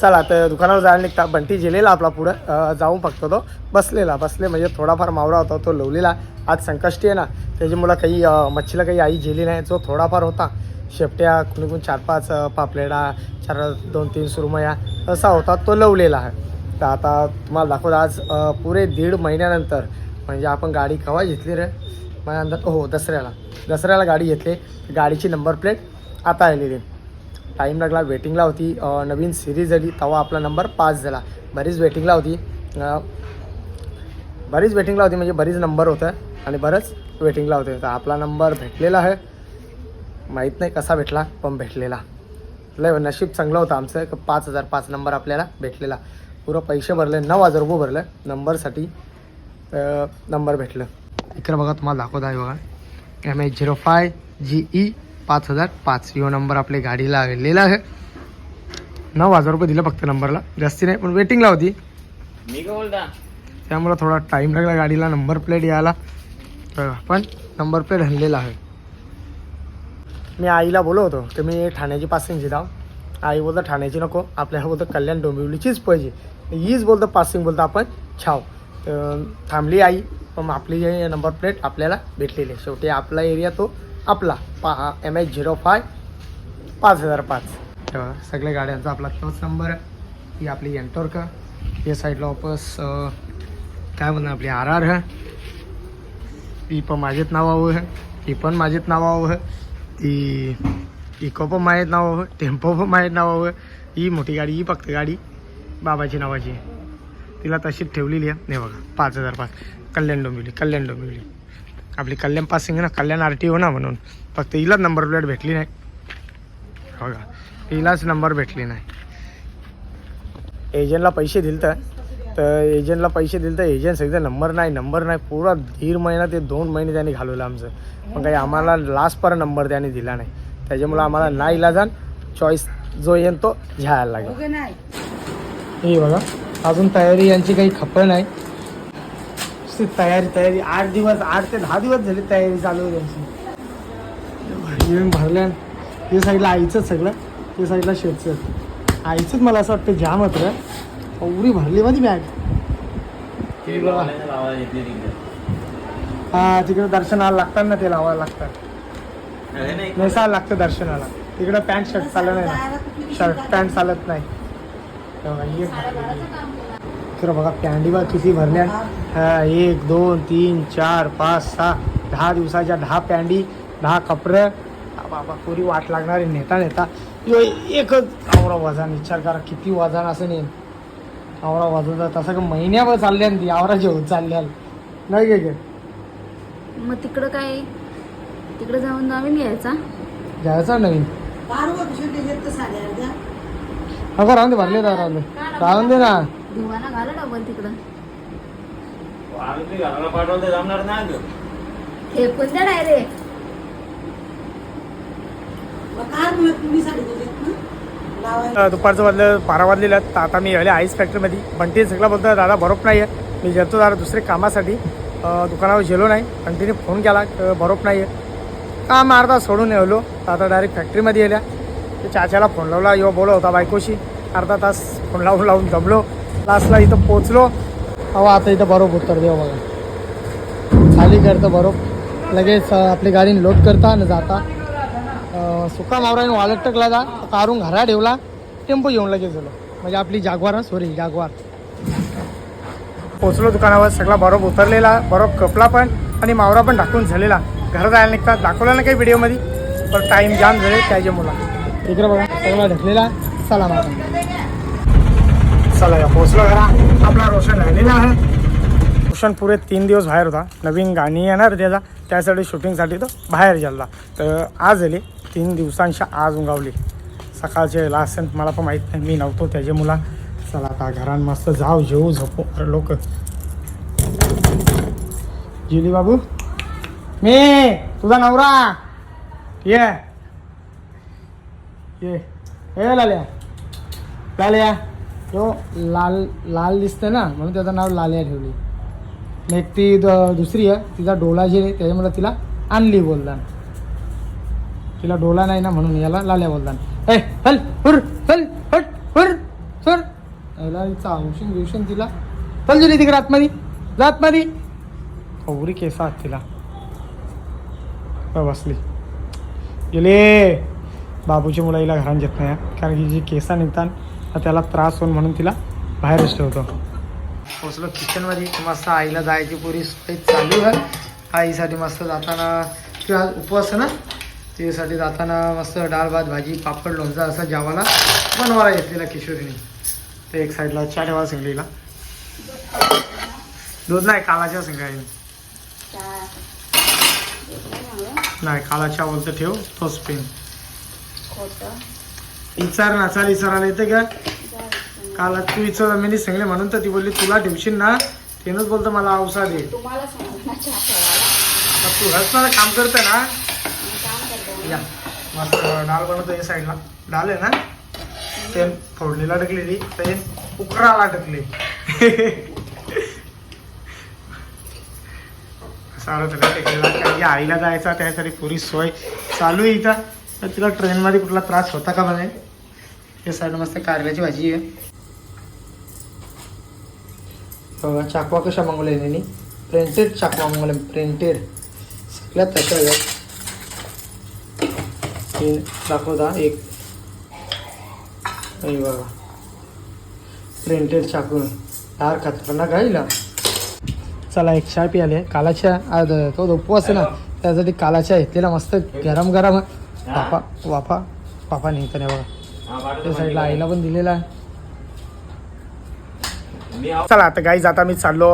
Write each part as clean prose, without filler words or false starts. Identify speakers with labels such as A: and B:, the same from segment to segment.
A: चला तर दुकानावर जायला निघता. बंटी गेलेला आपला पुढं जाऊन फक्त तो बसले म्हणजे थोडाफार मावरा होता तो लवलेला. आज संकष्टी आहे ना त्याच्यामुळं काही मच्छीला काही आई गेली नाही. जो थोडाफार होता शेपट्या कुणी 4-5 पापलेडा 2-3 सुरमया असा होता तो लवलेला आहे. तर आता तुम्हाला दाखवतो आज पुरे 1.5 महिन्यानंतर म्हणजे आपण गाडी केव्हा घेतली रे माझ्या अंदाज हो दसऱ्याला गाडी घेतली. गाडीची नंबर प्लेट आता आलेली. टाईम लागला वेटिंगला होती. नवीन सिरीज आली तेव्हा आपला नंबर 5 झाला. बरीच वेटिंगला होती म्हणजे बरीच नंबर होतं आणि बरंच वेटिंगला होते. तर आपला नंबर भेटलेला आहे. माहीत नाही कसा भेटला पण भेटलेला. लय नशीब चांगलं होतं आमचं की 5,005 नंबर आपल्याला भेटलेला. पुरं पैसे भरले 9,000 रुपये भरले नंबरसाठी. नंबर भेटलं. इकडे बघा तुम्हाला दाखवत आहे बघा MH05 GE 5005 यो नंबर आपल्या गाडीला आलेला आहे. 9,000 रुपये दिले फक्त नंबरला जास्ती नाही पण वेटिंगला होती
B: मी का बोलता
A: त्यामुळं थोडा टाईम लागला गाडीला नंबर प्लेट यायला. पण नंबर प्लेट हल्लेला आहे. मी आईला बोलत होतो की मी ठाण्याची पासिंग घेत आहो. आई बोलतं ठाण्याची नको आपल्याला बोलतं कल्याण डोंबिवलीचीच पाहिजे. हीच बोलतं पासिंग बोलतं आपण छाव. तर थांबली आई पण आपली जे नंबर प्लेट आपल्याला भेटलेली आहे. शेवटी आपला एरिया तो आपला पहा MH05 5005. सगळ्या गाड्यांचा आपला तोच नंबर आहे. ही आपली एंटोर्का. या साईडला वापस काय म्हणणार आपली RR आहे. ती पण माझेच नावावर आहे. ती पण माझेच नावावर आहे. ती इको पण माझ्याच नावावर. टेम्पो पण माझ्याच नावावर. ही मोठी गाडी ही फक्त गाडी बाबाची नावाची तिला तशीच ठेवलेली आहे. नाही बघा 5005 कल्याण डोंबिवली आपली कल्याण पासिंग आहे ना कल्याण RTO ना म्हणून फक्त हिलाच नंबर प्लेट भेटली नाही बघा. हिलाच नंबर भेटली नाही. एजंटला पैसे दिले तर एजंट सांगितलं नंबर नाही पुरा 1.5 महिना ते 2 महिने त्यांनी घालवलं आमचं. पण काही आम्हाला लास्टपर्यंत नंबर त्यांनी दिला नाही. त्याच्यामुळं आम्हाला नाही इलाजान चॉईस जो येईल तो घ्यायला लागेल. हे बघा अजून तयारी यांची काही खपत नाही. तयारी 8 ते 10 दिवस झाली तयारी चालू आहे त्यांची. भरल्या ते साईडला आईचंच सगळं ते साईडला शेतचं आईचंच मला असं वाटतं जाम होतं. उरी भरली माझी बॅग. हा तिकडे दर्शनाला लागतात ना ते लावायला लागतात. नेसायला लागतं दर्शनाला. तिकडं पॅन्ट शर्ट चालत नाही ना शर्ट पॅन्ट चालत नाही. तर बघा पॅन्टी बघा किती भरल्या. 1 2 3 4 5 6 10 दिवसाच्या 10 पॅन्टी 10 कपडे. बाबा पुरी वाट लागणारी नेता एकच आवरा वजन. विचार करा किती वजन असं नाही आवरा वजन. तसं का महिन्याभर चालल्या ती आवरा जेवण चालल्या नाही गे.
C: मग तिकडं काय तिकडे जाऊन नवीन
A: घ्यायचा नवीन अगं राहून दे भरले राहून दे ना.
C: दिवाना घाला डबल तिकडं
B: पाठवते जमणार नाही
C: हे कोणत्या डायरेक्ट
A: दुपारचं वाजलं 12 वाजलेलं आहेत. तर आता मी आले आईस फॅक्टरीमध्ये. बंटी सगळं बोलतं दादा बरोबर नाही आहे. मी गेलो जरा दुसरे कामासाठी दुकानावर गेलो नाही. बंटीने फोन केला बरोबर नाही आहे काम अर्धा सोडून येलो. तर आता डायरेक्ट फॅक्टरीमध्ये गेल्या. ते चाच्याला फोन लावला यो बोलत होता बायकोशी. अर्धा तास फोन लावून जमलो. लास्टला इथं पोचलो. आता इथं बरोबर उत्तर देऊ बघा खाली करतं बरोबर लगेच आपली गाडी लोड करता आणि जाता. सुका मावराने वालट टकला जा कारून घरा ठेवला टेम्पो घेऊन लगेच गेलो. म्हणजे आपली जागवार पोचलो दुकानावर. सगळा बरोबर उतरलेला बरोबर कपला पण आणि मावरा पण टाकून झालेला. घरात जायला निघतात दाखवला ना काही व्हिडिओमध्ये पण टाईम जाम झाले त्याच्या मुला. इकडे बघा सगळा ढकलेला. चला चला पोचलो घरा. आपला रोशन राहिलेला आहे. रोशन पुरे 3 दिवस बाहेर होता. नवीन गाणी येणार त्यासाठी शूटिंगसाठी तो बाहेर गेला. तर आज झाली 3 दिवसांच्या आज उंगावली. सकाळचे लास्ट मला पण माहीत नाही मी नव्हतो त्याच्या मुला. चला आता घरात मस्त जाऊ जेऊ झोपू. लोक जिली बाबू मी तुझा नवरा ये लाल्या यो लाल दिसते ना म्हणून त्याचं नाव लाल्या ठेवली. एक ती दुसरी आहे तिचा डोला जे त्याच्यामुळे तिला आणली बोलता. तिला डोला नाही ना म्हणून याला लाल्या बोलतात. ए चल हुर चल हट हुर सर पहिला हिचा औषण बिवशन तिला चल जुली तिकडे आतमध्ये जा आतमध्ये कवरी केस आत तिला बसली गेले बाबूची मुलं हिला घरात येत नाही कारण की जी केसा निघतात त्याला त्रास होऊन म्हणून तिला बाहेरच ठेवतो. पोचलो किचनमध्ये मस्त आईला जायची पुरी चालू आहे. आईसाठी मस्त जाताना किंवा उपवास ना त्यासाठी जाताना मस्त डाळ भात भाजी पापड लोणचा असं जेवायला बनवायला घेतलेला किशोरीने. ते एक साईडला चहा ठेवा सिंगलीला दूध नाही कालाच्या सिंगाई नाही कालाच्या बोलतं ठेव तोच पेन विचार ना चाल विचारायला येते का काला तू विचार मी सांगले म्हणून तर ती बोलली तुला ठेवशील ना तेनच बोलतं मला औषध दे तू हसणार काम करते ना या मस्त डाळ बनवतो या साईडला डाळ आहे ना ते फोडणीला टाकलेली ते उकराला टाकली सारं सगळं टेकलेला कारण की आईला जायचा त्यासाठी पुरी सोय चालू आहे इथं तर तिला ट्रेनमध्ये कुठला त्रास होता का म्हणे. या साईड मस्त कारल्याची भाजी आहे. बघा चाकवा कशा मागवल्या त्यांनी प्रिंटेड चाकवा मागवल्या प्रिंटेड सगळ्यात त्याच्या हे दाखवता एक नाही बघा प्रिंटेड चाकू फार खतरनाक आहे हिला. चला एक चहा पियाले कालाच्या तो उपवास आहे ना त्यासाठी कालाच्या घेतलेला मस्त गरम गरम वाफा नाही तर बघा त्या साईडला आईला पण दिलेला आहे. चला आता गाईज आता मी चाललो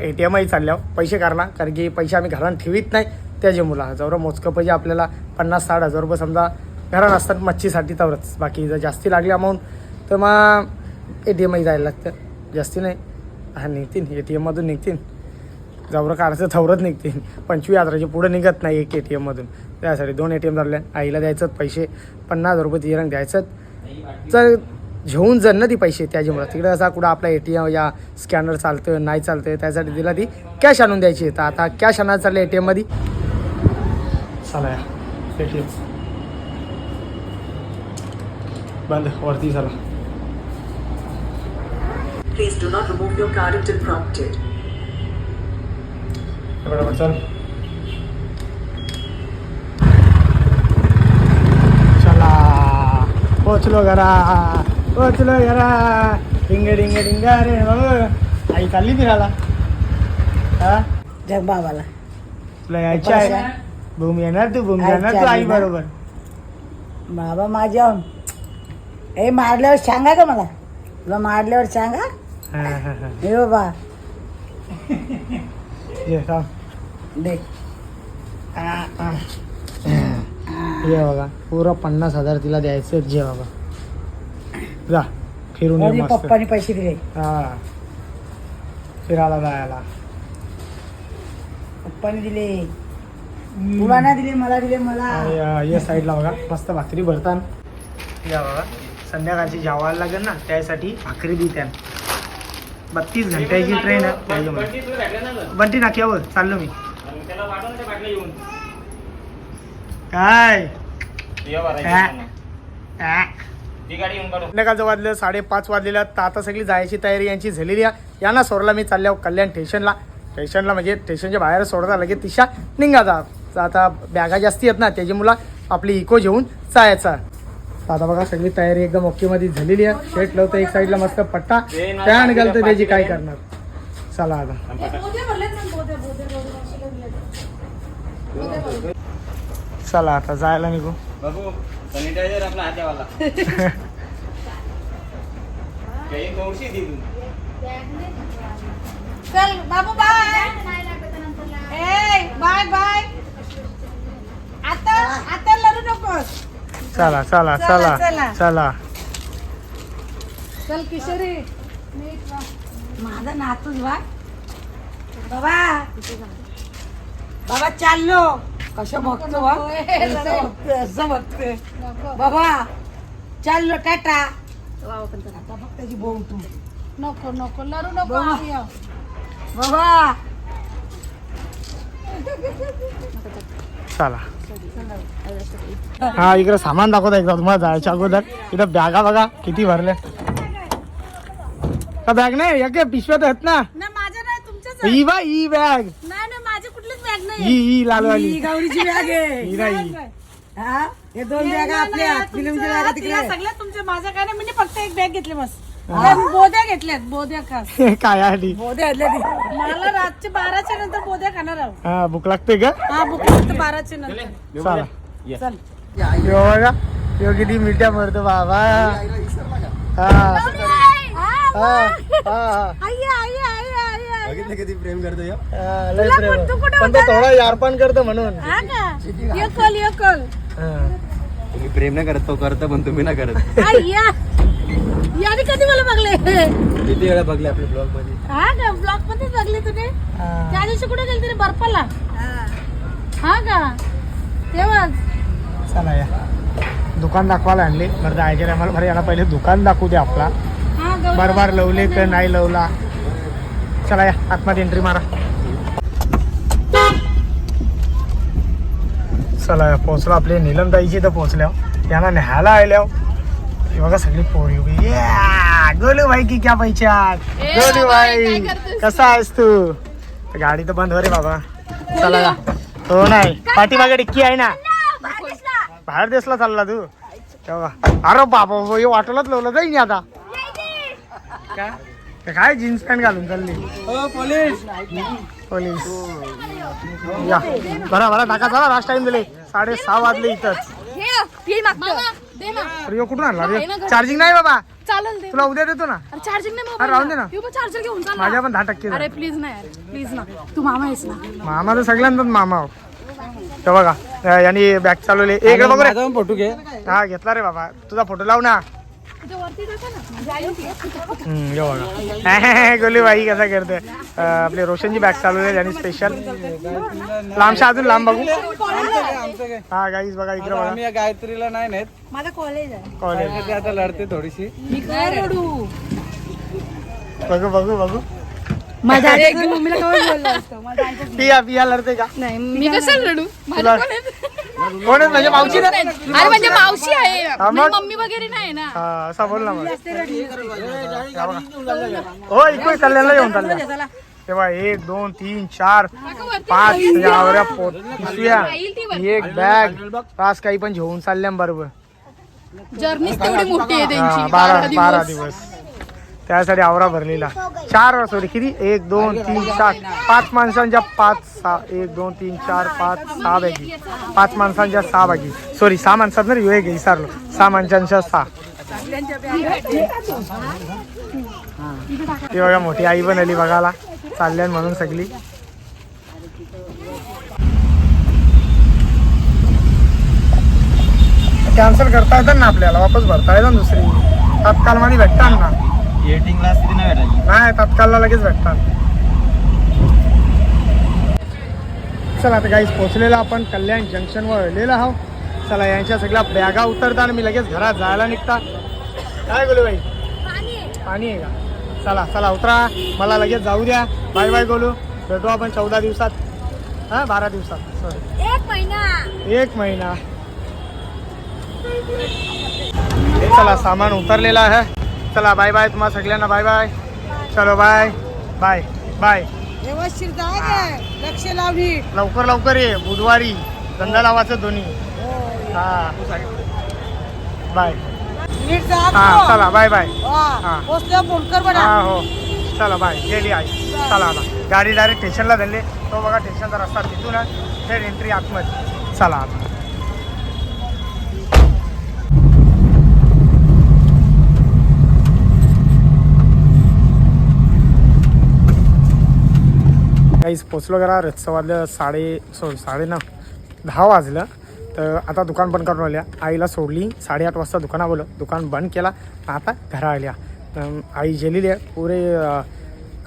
A: ATM चाललो पैसे काढला कारण की पैसे आम्ही घरात ठेवीत नाही त्याचे मुला जवळ मोजकं पैसे आपल्याला 50-60 हजार रुपये समजा घरात असतात मच्छीसाठी तेवढंच. बाकी जर जास्ती लागली अमाऊंट तर मग ATM जायला लागतं जास्ती नाही हा निघतील ATMमधून निघतील जवळ काढायचं थवरच निघतील 25,000च्या पुढे निघत नाही एक ATMमधून. त्यासाठी 2 ATM झाले. आईला द्यायचं पैसे 50,000 रुपये तिरंग द्यायचं जर घेऊन जाण ना ती पैसे त्याच्यामुळं तिकडे असा कुठं आपला ATM या स्कॅनर चालतं नाही चालतं त्यासाठी तिला ती कॅश आणून द्यायची. तर आता कॅश आणायला चाललं ATMमध्ये चला या ATM बंद वरती चला.
D: Please do not remove your card until prompted.
A: बरोबर चल चला पोचलो घरा डिंग डिंग डिंगा रे बाबा आई चालली फिरायला हा
E: जग बाबाला
A: तुला यायची आहे भूमी येणार तू भूमी येणार तू आई बरोबर
E: बाबा माझ्या ए मारल्यावर सांगा का मला तुला मारल्यावर सांगा हे बाबा
A: ये थांब
E: दे
A: ये बघा पुरा 50,000 तिला द्यायचं जे बाबा जा फिरून ये मस्त.
E: पप्पानी पैसे दिले
A: हा फिरायला जायला
E: पप्पानी दिले तुला नाही दिले मला दिले मला
A: आणि या साईडला बघा मस्त भाकरी भरतान या बघा संध्याकाळची जेवायला लागेल ना त्यासाठी भाकरी देत्यान 32 घंट्याची ट्रेन आहे बंटी नाक्यावर चाललो मी काय संध्याकाळचं वाजलं 5:30 वाजलेलं तर आता सगळी जायची तयारी यांची झालेली आहे. यांना सोडला मी चालल्या कल्याण स्टेशनला म्हणजे स्टेशनच्या बाहेर सोडता लगेच तिशा निघाचा. आता बॅगा जास्ती आहेत ना त्याची मुलं आपली इको घेऊन जायचा. आता बघा सगळी तयारी एकदम ओकेमध्ये झालेली आहे. शेट लावतं एक साईडला मस्त पट्टा फॅन घालतं त्याची काय करणार. चला आता चला आता जायला निघू.
B: बाबू सॅनिटायझर आपला हातावाला काही कौशी दे तू
C: चल बाबू बाय बाय बाय आता लढू नकोस.
A: चला चला
C: चला,
A: चला
C: चला.
A: चला
C: चल किशोरी
E: माझा नातूच बा बाबा बाबा चाललो कसं बघतो बा असं बघतोय बाबा चाललो टाटा आता बघ त्याची बोल तू
C: नको नको लढू नको
E: बाबा.
C: आम्ही आहो.
E: बाबा
A: चला हा इकडे सामान दाखवता एकदा तुम्हाला जायच्या अगोदर इथं बॅगा बघा किती भरल्या का बॅग नाही या काय पिशव्यात आहेत ना
E: ना माझं नाही तुमचंच आहे.
A: ही बा ही बॅग
E: नाही नाही माझी कुठलीच बॅग नाही
A: ही लालवाली
E: ही गौरीची बॅग आहे
A: ही नाही
E: हा हे दोन बॅग आपल्या फिल्मच्या बॅगा तिकडे सगळ्या तुमच्या माझ्या काय नाही मी फक्त एक बॅग घेतली बस बोध्या घेतल्यात बोध्या खास
A: काय आली
E: बोध्या घेतल्या ती मला रातचे 12च्या नंतर बोध्या खाणार आहोत
A: हा भूक लागते का
E: हा बुक फक्त 12च्या नंतर
A: चला
E: चल
A: यो बघा यो किती मिठ्या मरतो बाबा हा हा हा
B: बघितलं किती प्रेम करतो या
A: हा, लय प्रेम आहे. पण तो थोडा यारपण करतो म्हणून
E: हा का ये कल
A: हा.
B: तुम्ही प्रेम नाही करत तो करतो पण तुम्ही नाही करत
E: याने कधी मला बघले
B: किती वेळा बघले आपल्या ब्लॉग मध्ये
E: हा का ब्लॉक मध्ये बघले तुने
A: हा.
E: त्या दिवशी कुठे गेलते रे बर्फाला हा का तेव्हाच
A: चला या दुकान दाखवायला आणले बरं जायचे आम्हाला बरं याला पहिले दुकान दाखवू दे आपला
E: हा गौरी
A: बरोबर लवले का नाही लवला चला या आतमध्ये एंट्री मारा चला या पोहोचलो आपले नीलमताईची तर पोहोचल्या यांना न्यायला आल्या हे बघा सगळी पोरी उभी गोलू भाई की क्या पैशात गोलू भाई कसा आहेस तू गाडी तर बंद हो रे बाबा चला या हो नाही पाठीमागे डिक्की आहे ना बाहेर देशला चालला तू तेव्हा अरे बाबा हे वाटोलाच लावलं जाईन आता काय जीन्स पॅन्ट घालून चालली
B: पोलीस
A: पोलीस या बरा बरा टाका चला लास्ट टाइम दिले 6:30 वाजले इथंच अरे ह्यो कुठून आणला रे चार्जिंग नाही बाबा
C: चालेल दे
A: तुला उद्या देतो ना
C: चार्जिंग नाही
A: अरे राहून दे ना
C: चार्जर घेऊन चाल
A: माझ्या पण 10%
C: अरे प्लीज नाही अरे प्लीज ना तू मामा आहेस ना
A: मामा तर सगळ्यांचाच मामा हो ते बघा यांनी बॅग चालवले एक बघ रे
B: फोटो घे
A: हा घेतला रे बाबा तुझा फोटो लाव ना
C: वरती टाका ना म्हणजे आई होती.
A: यो बघा गोली बाई कसा करते आपले रोशनची बॅग चालवली आणि स्पेशल लांबशा अजून लांब बघू हा गाईज बघा इकडे बघा
B: आम्ही या गायत्रीला नाही नेत
E: माझं कॉलेज आहे
A: कॉलेज
B: ती आता लढते थोडीशी
E: मी काय रडू
A: बघू बघू बघू
E: माझ्या आईच्या मम्मीला केव्हा बोललं असतं माझ्या आईच्या
A: पिया पिया लढते का
E: नाही
C: मी कसं रडू
A: तुला कोण आहे म्हणजे मावशी ना
C: अरे म्हणजे मावशी आहे
A: हा,
C: मी
A: मग?
C: मम्मी वगैरे नाही ना
A: हा असा बोल ना मग हा, बघा. हो इकडे कल्याणला येऊन चालल्या तेव्हा 1 2 3 4 5 आवऱ्या पिशव्या एक बॅग तास काही पण घेऊन चालल्या बरोबर
C: जर्नीच तेवढी मोठी आहे त्यांची
A: 12 दिवस त्यासाठी आवरा भरलेला 4 सॉरी किती 1 2 3 4 5 माणसांच्या 5 6 1 2 3 4 5 6 बॅगी 5 माणसांच्या 6 बॅगी सॉरी 6 माणसात नाही एक विसरलो 6 माणसांच्या 6 ती बघा मोठी आई पण आली बघायला चालल्यान म्हणून सगळी कॅन्सल करता येतात ना आपल्याला वापस भरता येतात दुसरी तत्काल मध्ये भेटतात ना
B: एटिंगला असते नाही भेटायची
A: नाही तत्कालला लगेच भेटतात चला आता गाईस पोहोचलेला आपण कल्याण जंक्शनवर आलेलो आहोत चला यांच्या सगळ्या बॅगा उतरताना मी लगेच घरात जायला निघता काय गोलू बाई पाणी आहे का चला चला उतरा मला लगेच जाऊ द्या बाय बाय गोलू भेटू आपण 14 दिवसात हां 12 दिवसात सॉरी 1 महिना चला सामान उतरलेला आहे चला बाय बाय तुम्हाला सगळ्यांना बाय बाय चलो बाय बाय बाय
E: व्यवस्थित जा लक्ष लावली
A: लवकर लवकर ये बुधवारी धंदा लावायचं दोन्ही हा बाय
E: नीट जा
A: हा चला बाय बाय हा.
E: पोचल्यावर फोन कर बरं
A: हा हो चला बाय गेली आई चला आता गाडी डायरेक्ट स्टेशनला धरली तो बघा स्टेशनचा रस्ता तिथून थेट एंट्री आतमध्ये चला आता काहीच पोचलो करा रस्ता वाजलं 10 वाजलं तर आता दुकान बंद करून आल्या आईला सोडली 8:30 वाजता दुकाना बोलव दुकान बंद केला आता घरा आल्या आई गेलेली आहे पुरे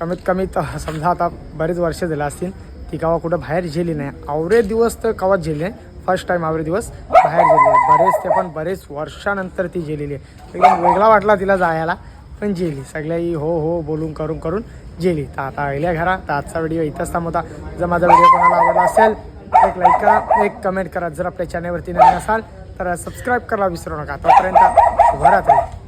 A: कमीत कमी समजा आता बरेच वर्ष झालं असतील ती कवा कुठं बाहेर गेली नाही आवरे दिवस तर कवाच गेली नाही फर्स्ट टाईम आवरे दिवस बाहेर गेली आहे बरेच ते पण बरेच वर्षानंतर ती गेलेली आहे एकदम वेगळा वाटला तिला जायला पण गेली सगळ्याही हो हो बोलून करून गेली तर आता आल्या घरा तर आजचा व्हिडिओ इथंच थांबवता जर माझा व्हिडिओ कोणाला आवडला असेल एक लाईक करा एक कमेंट करा जर आपल्या चॅनलवरती नवीन असाल तर सबस्क्राईब करायला विसरू नका तोपर्यंत शुभरात्री.